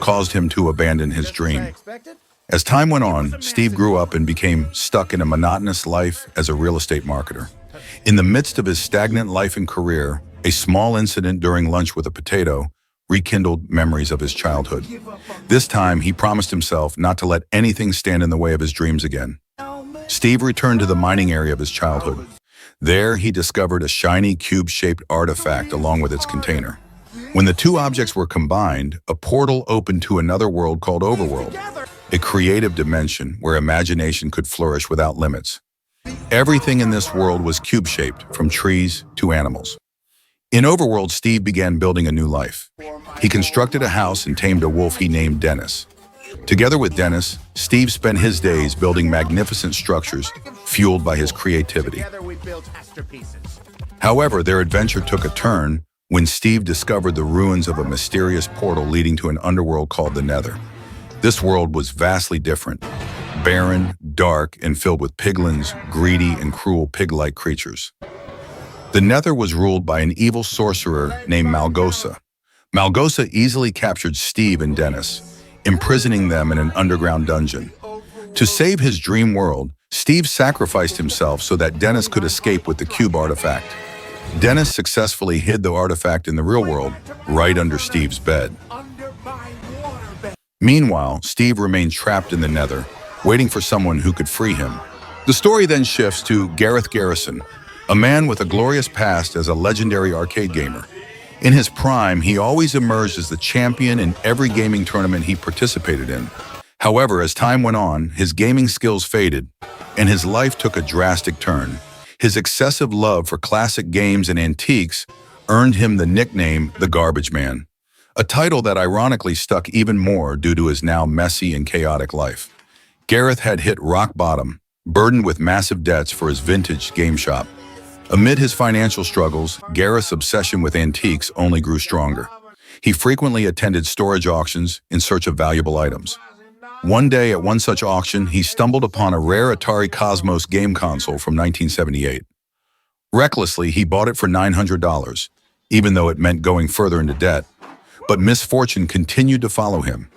caused him to abandon his dream. As time went on, Steve grew up and became stuck in a monotonous life as a real estate marketer. In the midst of his stagnant life and career, a small incident during lunch with a potato rekindled memories of his childhood. This time, he promised himself not to let anything stand in the way of his dreams again. Steve returned to the mining area of his childhood. There, he discovered a shiny cube-shaped artifact along with its container. When the two objects were combined, a portal opened to another world called Overworld, a creative dimension where imagination could flourish without limits. Everything in this world was cube-shaped, from trees to animals. In Overworld, Steve began building a new life. He constructed a house and tamed a wolf he named Dennis. Together with Dennis, Steve spent his days building magnificent structures fueled by his creativity. However, their adventure took a turn when Steve discovered the ruins of a mysterious portal leading to an underworld called the Nether. This world was vastly different, barren, dark, and filled with piglins, greedy, and cruel pig-like creatures. The Nether was ruled by an evil sorcerer named Malgosa. Malgosa easily captured Steve and Dennis, imprisoning them in an underground dungeon. To save his dream world, Steve sacrificed himself so that Dennis could escape with the cube artifact. Dennis successfully hid the artifact in the real world, right under Steve's bed. Meanwhile, Steve remained trapped in the Nether, waiting for someone who could free him. The story then shifts to Gareth Garrison, a man with a glorious past as a legendary arcade gamer. In his prime, he always emerged as the champion in every gaming tournament he participated in. However, as time went on, his gaming skills faded, and his life took a drastic turn. His excessive love for classic games and antiques earned him the nickname the Garbage Man, a title that ironically stuck even more due to his now messy and chaotic life. Gareth had hit rock bottom, burdened with massive debts for his vintage game shop. Amid his financial struggles, Gareth's obsession with antiques only grew stronger. He frequently attended storage auctions in search of valuable items. One day at one such auction, he stumbled upon a rare Atari Cosmos game console from 1978. Recklessly, he bought it for $900, even though it meant going further into debt. But misfortune continued to follow him.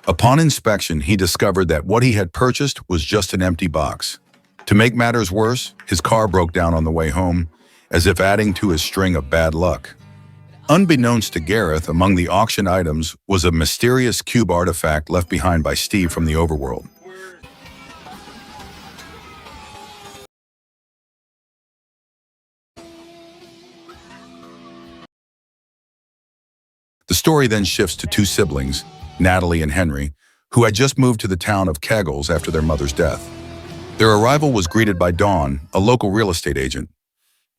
Upon inspection, he discovered that what he had purchased was just an empty box. To make matters worse, his car broke down on the way home, as if adding to his string of bad luck. Unbeknownst to Gareth, among the auction items was a mysterious cube artifact left behind by Steve from the Overworld. The story then shifts to two siblings, Natalie and Henry, who had just moved to the town of Keggles after their mother's death. Their arrival was greeted by Dawn, a local real estate agent.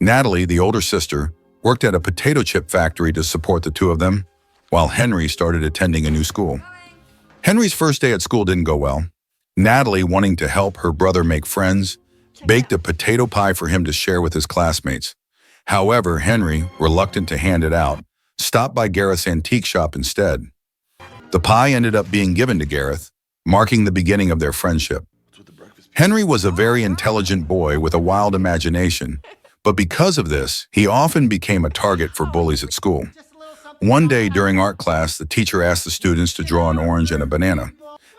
Natalie, the older sister, worked at a potato chip factory to support the two of them, while Henry started attending a new school. Henry's first day at school didn't go well. Natalie, wanting to help her brother make friends, baked a potato pie for him to share with his classmates. However, Henry, reluctant to hand it out, stopped by Gareth's antique shop instead. The pie ended up being given to Gareth, marking the beginning of their friendship. Henry was a very intelligent boy with a wild imagination, but because of this, he often became a target for bullies at school. One day during art class, the teacher asked the students to draw an orange and a banana.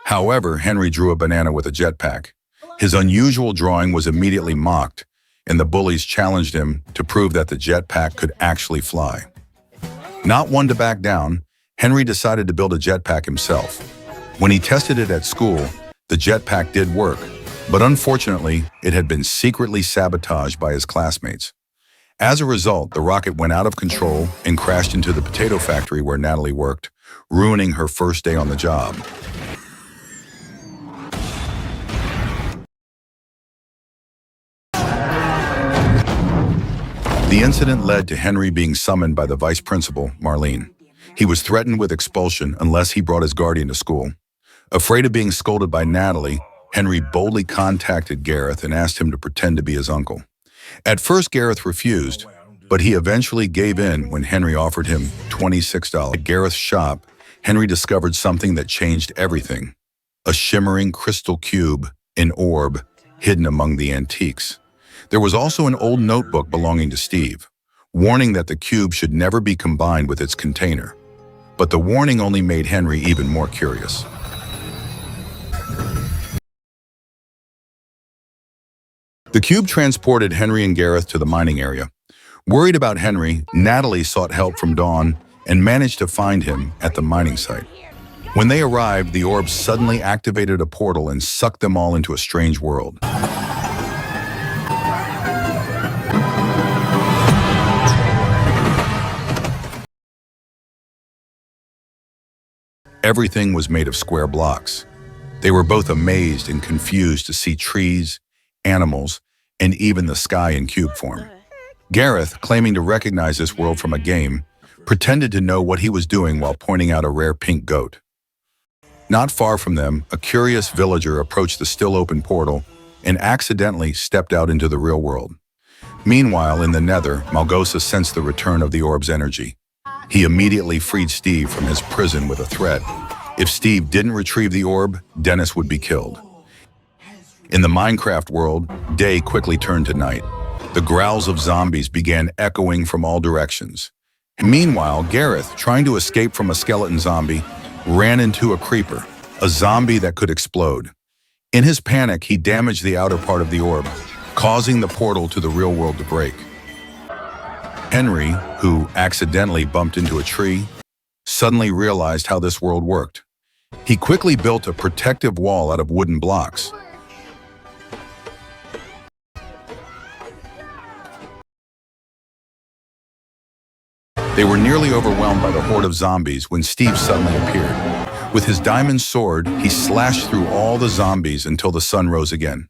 However, Henry drew a banana with a jetpack. His unusual drawing was immediately mocked, and the bullies challenged him to prove that the jetpack could actually fly. Not one to back down, Henry decided to build a jetpack himself. When he tested it at school, the jetpack did work, but unfortunately, it had been secretly sabotaged by his classmates. As a result, the rocket went out of control and crashed into the potato factory where Natalie worked, ruining her first day on the job. The incident led to Henry being summoned by the vice principal, Marlene. He was threatened with expulsion unless he brought his guardian to school. Afraid of being scolded by Natalie, Henry boldly contacted Gareth and asked him to pretend to be his uncle. At first, Gareth refused, but he eventually gave in when Henry offered him $26. At Gareth's shop, Henry discovered something that changed everything: a shimmering crystal cube, an orb, hidden among the antiques. There was also an old notebook belonging to Steve, warning that the cube should never be combined with its container. But the warning only made Henry even more curious. The cube transported Henry and Gareth to the mining area. Worried about Henry, Natalie sought help from Dawn and managed to find him at the mining site. When they arrived, the orb suddenly activated a portal and sucked them all into a strange world. Everything was made of square blocks. They were both amazed and confused to see trees, animals, and even the sky in cube form. Gareth, claiming to recognize this world from a game, pretended to know what he was doing while pointing out a rare pink goat. Not far from them, a curious villager approached the still-open portal and accidentally stepped out into the real world. Meanwhile, in the Nether, Malgosa sensed the return of the orb's energy. He immediately freed Steve from his prison with a threat. If Steve didn't retrieve the orb, Dennis would be killed. In the Minecraft world, day quickly turned to night. The growls of zombies began echoing from all directions. Meanwhile, Gareth, trying to escape from a skeleton zombie, ran into a creeper, a zombie that could explode. In his panic, he damaged the outer part of the orb, causing the portal to the real world to break. Henry, who accidentally bumped into a tree, suddenly realized how this world worked. He quickly built a protective wall out of wooden blocks. They were nearly overwhelmed by the horde of zombies when Steve suddenly appeared. With his diamond sword, he slashed through all the zombies until the sun rose again.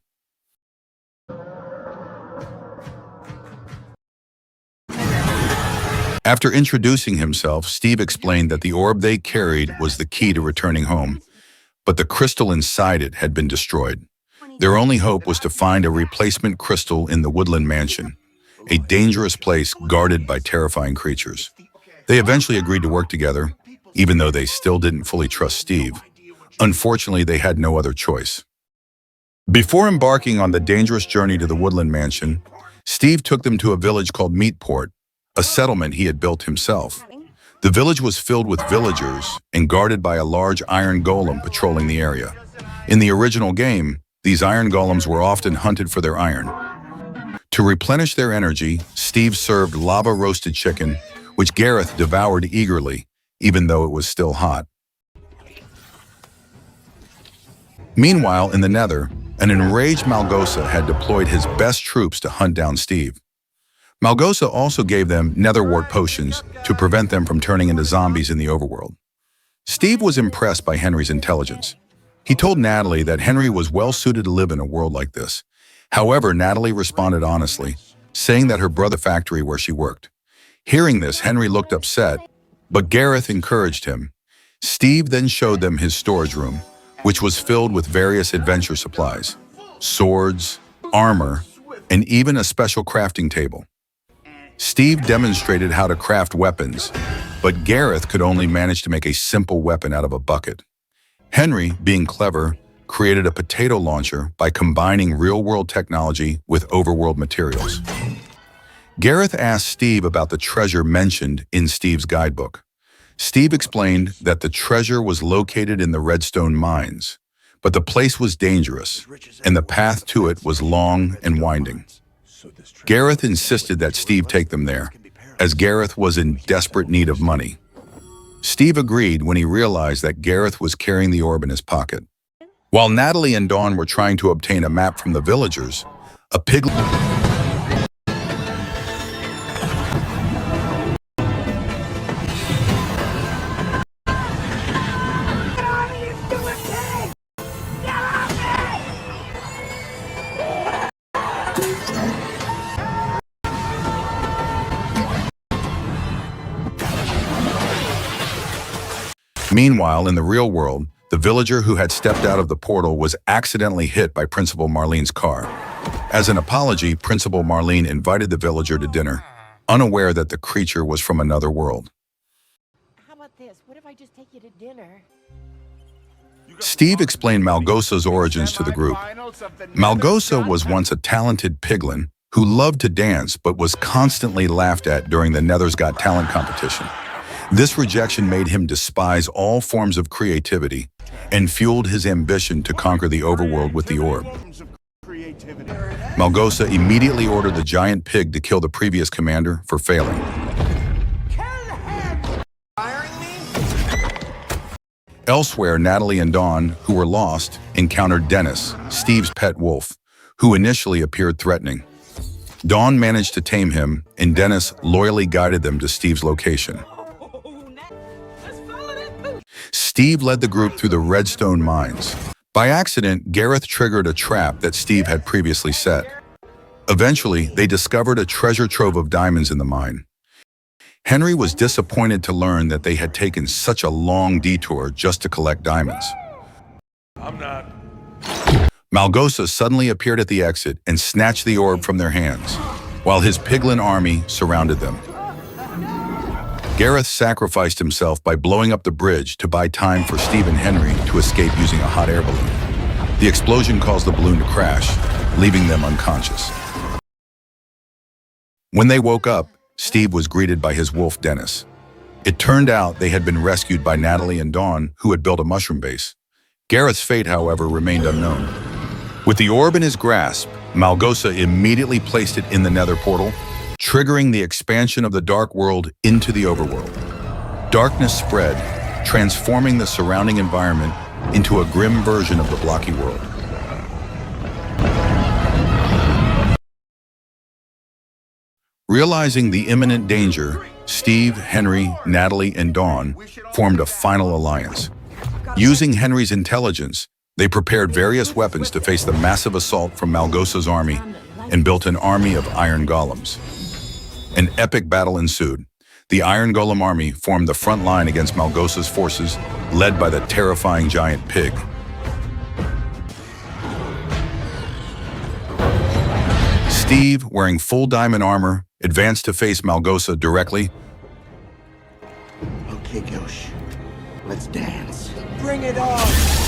After introducing himself, Steve explained that the orb they carried was the key to returning home, but the crystal inside it had been destroyed. Their only hope was to find a replacement crystal in the Woodland Mansion, a dangerous place guarded by terrifying creatures. They eventually agreed to work together, even though they still didn't fully trust Steve. Unfortunately, they had no other choice. Before embarking on the dangerous journey to the Woodland Mansion, Steve took them to a village called Meatport, a settlement he had built himself. The village was filled with villagers and guarded by a large iron golem patrolling the area. In the original game, these iron golems were often hunted for their iron. To replenish their energy, Steve served lava-roasted chicken, which Gareth devoured eagerly, even though it was still hot. Meanwhile, in the Nether, an enraged Malgosa had deployed his best troops to hunt down Steve. Malgosa also gave them netherwart potions to prevent them from turning into zombies in the overworld. Steve was impressed by Henry's intelligence. He told Natalie that Henry was well-suited to live in a world like this. However, Natalie responded honestly, saying that her brother factory where she worked. Hearing this, Henry looked upset, but Gareth encouraged him. Steve then showed them his storage room, which was filled with various adventure supplies, swords, armor, and even a special crafting table. Steve demonstrated how to craft weapons, but Gareth could only manage to make a simple weapon out of a bucket. Henry, being clever, created a potato launcher by combining real-world technology with overworld materials. Gareth asked Steve about the treasure mentioned in Steve's guidebook. Steve explained that the treasure was located in the Redstone mines, but the place was dangerous, and the path to it was long and winding. Gareth insisted that Steve take them there, as Gareth was in desperate need of money. Steve agreed when he realized that Gareth was carrying the orb in his pocket. While Natalie and Dawn were trying to obtain a map from the villagers, a pig... Meanwhile, in the real world, the villager who had stepped out of the portal was accidentally hit by Principal Marlene's car. As an apology, Principal Marlene invited the villager to dinner, unaware that the creature was from another world. How about this? What if I just take you to dinner? Steve explained Malgosa's origins to the group. Malgosa was once a talented piglin who loved to dance but was constantly laughed at during the Nether's Got Talent competition. This rejection made him despise all forms of creativity and fueled his ambition to conquer the overworld with the orb. Malgosa immediately ordered the giant pig to kill the previous commander for failing. Elsewhere, Natalie and Dawn, who were lost, encountered Dennis, Steve's pet wolf, who initially appeared threatening. Dawn managed to tame him, and Dennis loyally guided them to Steve's location. Steve led the group through the Redstone mines. By accident, Gareth triggered a trap that Steve had previously set. Eventually, they discovered a treasure trove of diamonds in the mine. Henry was disappointed to learn that they had taken such a long detour just to collect diamonds. Malgosa suddenly appeared at the exit and snatched the orb from their hands, while his piglin army surrounded them. Gareth sacrificed himself by blowing up the bridge to buy time for Steve and Henry to escape using a hot air balloon. The explosion caused the balloon to crash, leaving them unconscious. When they woke up, Steve was greeted by his wolf, Dennis. It turned out they had been rescued by Natalie and Dawn, who had built a mushroom base. Gareth's fate, however, remained unknown. With the orb in his grasp, Malgosa immediately placed it in the nether portal, triggering the expansion of the dark world into the overworld. Darkness spread, transforming the surrounding environment into a grim version of the Blocky world. Realizing the imminent danger, Steve, Henry, Natalie, and Dawn formed a final alliance. Using Henry's intelligence, they prepared various weapons to face the massive assault from Malgosa's army and built an army of iron golems. An epic battle ensued. The Iron Golem army formed the front line against Malgosa's forces, led by the terrifying giant pig. Steve, wearing full diamond armor, advanced to face Malgosa directly. Okay, Ghosh, let's dance. Bring it on!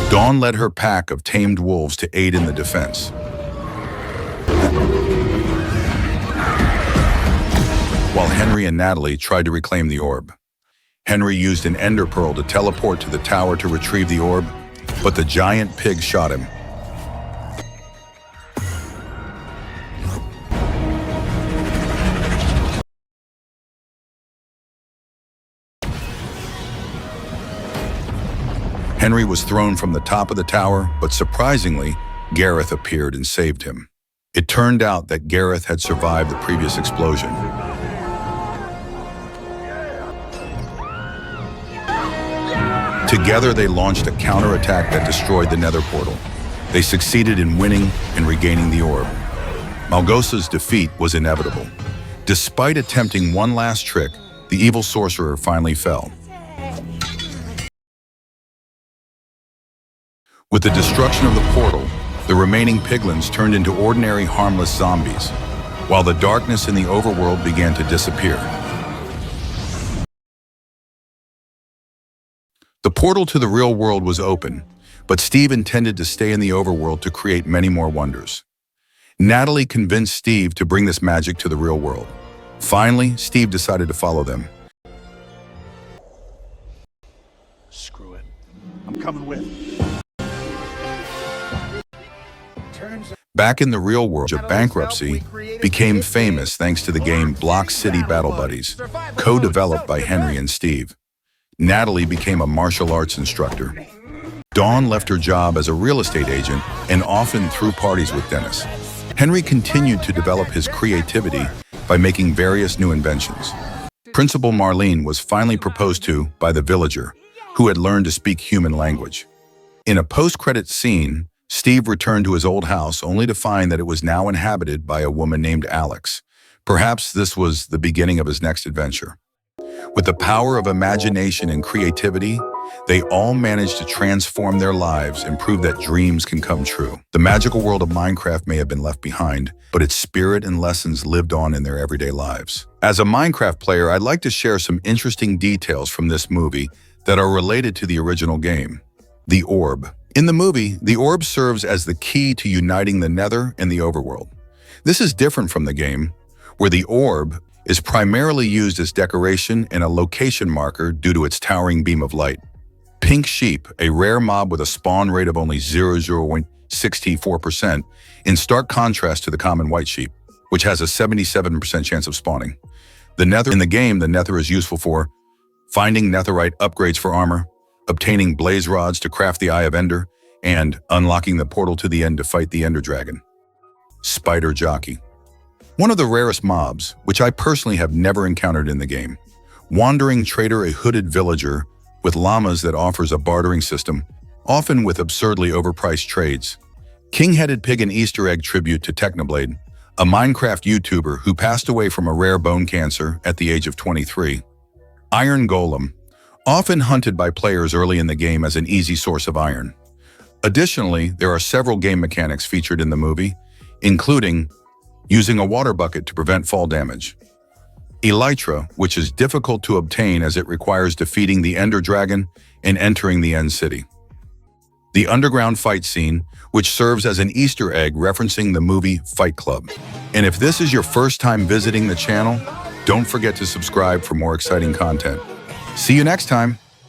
Dawn led her pack of tamed wolves to aid in the defense. While Henry and Natalie tried to reclaim the orb. Henry used an ender pearl to teleport to the tower to retrieve the orb, but the giant pig shot him. Henry was thrown from the top of the tower, but surprisingly, Gareth appeared and saved him. It turned out that Gareth had survived the previous explosion. Together, they launched a counterattack that destroyed the nether portal. They succeeded in winning and regaining the orb. Malgosa's defeat was inevitable. Despite attempting one last trick, the evil sorcerer finally fell. With the destruction of the portal, the remaining piglins turned into ordinary, harmless zombies, while the darkness in the overworld began to disappear. The portal to the real world was open, but Steve intended to stay in the overworld to create many more wonders. Natalie convinced Steve to bring this magic to the real world. Finally, Steve decided to follow them. Screw it. I'm coming with. Back in the real world, a bankruptcy became famous thanks to the game Block City Battle Buddies, co-developed by Henry and Steve. Natalie became a martial arts instructor. Dawn left her job as a real estate agent and often threw parties with Dennis. Henry continued to develop his creativity by making various new inventions. Principal Marlene was finally proposed to by the villager, who had learned to speak human language. In a post-credit scene, Steve returned to his old house only to find that it was now inhabited by a woman named Alex. Perhaps this was the beginning of his next adventure. With the power of imagination and creativity, they all managed to transform their lives and prove that dreams can come true. The magical world of Minecraft may have been left behind, but its spirit and lessons lived on in their everyday lives. As a Minecraft player, I'd like to share some interesting details from this movie that are related to the original game. The orb. In the movie, the orb serves as the key to uniting the Nether and the overworld. This is different from the game, where the orb is primarily used as decoration and a location marker due to its towering beam of light. Pink sheep, a rare mob with a spawn rate of only 0.064%, in stark contrast to the common white sheep, which has a 77% chance of spawning. The nether in the game, the nether is useful for finding netherite upgrades for armor, obtaining blaze rods to craft the Eye of Ender, and unlocking the portal to the end to fight the Ender Dragon. Spider Jockey. One of the rarest mobs, which I personally have never encountered in the game. Wandering trader, a hooded villager with llamas that offers a bartering system, often with absurdly overpriced trades. King-headed pig, an Easter egg tribute to Technoblade, a Minecraft YouTuber who passed away from a rare bone cancer at the age of 23. Iron Golem, often hunted by players early in the game as an easy source of iron. Additionally, there are several game mechanics featured in the movie, including using a water bucket to prevent fall damage. Elytra, which is difficult to obtain as it requires defeating the Ender Dragon and entering the End City. The underground fight scene, which serves as an Easter egg referencing the movie Fight Club. And if this is your first time visiting the channel, don't forget to subscribe for more exciting content. See you next time!